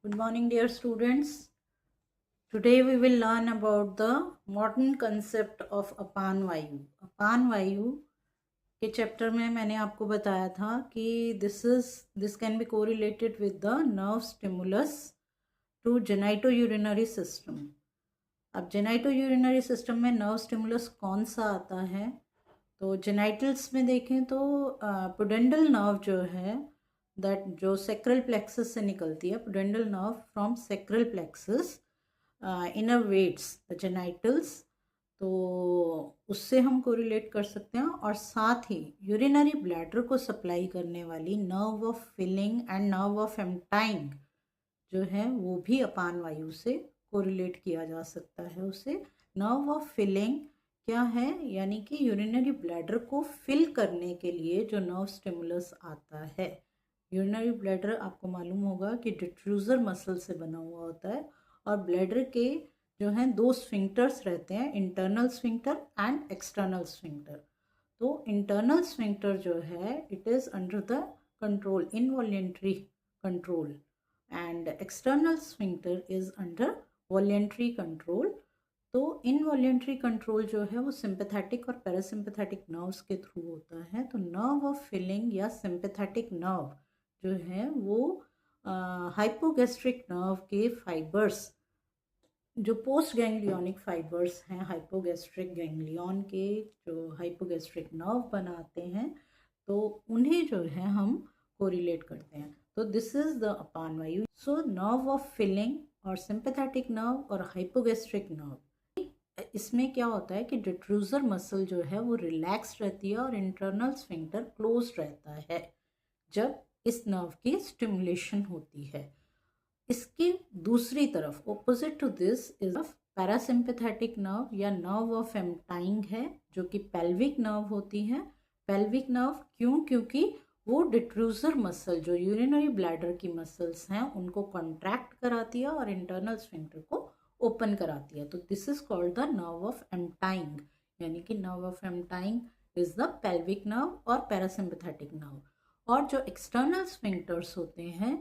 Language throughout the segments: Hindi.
Good morning, dear students. Today we will learn about the modern concept of अपान वायु. अपान वायु के चैप्टर में मैंने आपको बताया था कि this can be correlated with the nerve stimulus to genitourinary system. अब genitourinary system में nerve stimulus कौन सा आता है? तो जेनाइटल्स में देखें तो पुडेंडल नर्व जो है दैट जो सेक्रल प्लेक्सस से निकलती है, pudendal nerve from sacral plexus innervates the genitals, तो उससे हम कोरिलेट कर सकते हैं. और साथ ही यूरिनरी ब्लैडर को सप्लाई करने वाली nerve of filling and nerve of emptying जो है वो भी अपान वायु से कोरिलेट किया जा सकता है. उसे नर्व ऑफ फिलिंग क्या है, यानी कि यूरिनरी ब्लैडर को फिल करने के लिए जो नर्व स्टिमुलस आता है. यूरिनरी ब्लैडर आपको मालूम होगा कि डिट्रूजर मसल से बना हुआ होता है और ब्लैडर के जो हैं दो स्फिंक्टर्स रहते हैं, internal sphincter and external sphincter. तो इंटरनल स्फिंक्टर जो है it is under the control, involuntary control, and external sphincter is under voluntary control. तो इनवॉल्यूंटरी कंट्रोल जो है वो सिंपैथेटिक और पैरासिम्पैथेटिक नर्व्स के थ्रू होता है. तो नर्व ऑफ फिलिंग या सिंपैथेटिक नर्व जो है वो हाइपोगैस्ट्रिक नर्व के फाइबर्स, जो पोस्ट गैंग्लियोनिक फाइबर्स हैं हाइपोगैस्ट्रिक गैंग्लियन के, जो हाइपोगैस्ट्रिक नर्व बनाते हैं, तो उन्हें जो है हम कोरिलेट करते हैं. तो दिस इज द अपान वायु. सो नर्व ऑफ फिलिंग और सिंपैथेटिक नर्व और हाइपोगैस्ट्रिक नर्व, इसमें क्या होता है कि डिट्रूजर मसल जो है वो रिलैक्स रहती है और इंटरनल स्फिंक्टर क्लोज रहता है जब इस नर्व की स्टिमुलेशन होती है. इसकी दूसरी तरफ opposite to this is parasympathetic nerve या नर्व ऑफ एम्टाइंग है, जो कि पेल्विक नर्व होती है. पेल्विक नर्व क्यों? क्योंकि वो डिट्रूजर मसल जो यूरिनरी ब्लैडर की मसल्स हैं उनको कॉन्ट्रैक्ट कराती है और इंटरनल स्फिंक्टर को ओपन कराती है. तो this is called the nerve of emptying, यानी कि nerve of emptying is the pelvic nerve और पैरासिम्पैथेटिक नर्व. और जो एक्सटर्नल स्फिंक्टर्स होते हैं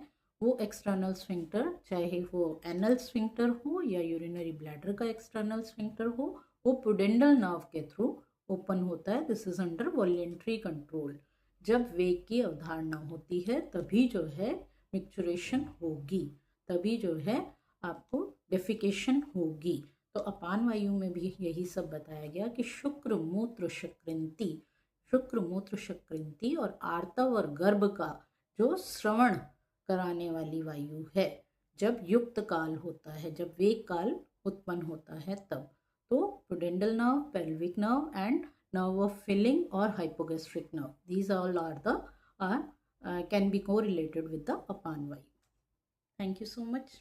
वो एक्सटर्नल स्फिंक्टर, चाहे वो एनल स्फिंक्टर हो या यूरिनरी ब्लैडर का एक्सटर्नल स्फिंक्टर हो, वो पुडेंडल नर्व के थ्रू ओपन होता है. This is under voluntary control. जब वेग की अवधारणा होती है तभी जो है मिक्चुरेशन होगी, तभी जो है आपको डेफिकेशन होगी. तो अपान वायु में भी यही सब बताया गया कि शुक्र मूत्र शक्रिंती, शुक्र मूत्र शक्रिंती और आर्तव और गर्भ का जो श्रवण कराने वाली वायु है जब युक्त काल होता है, जब वेग काल उत्पन्न होता है तब. तो pudendal nerve, pelvic nerve and nerve of filling or hypogastриc nerve, these all are the can be correlated with the अपान वायु. Thank you so much.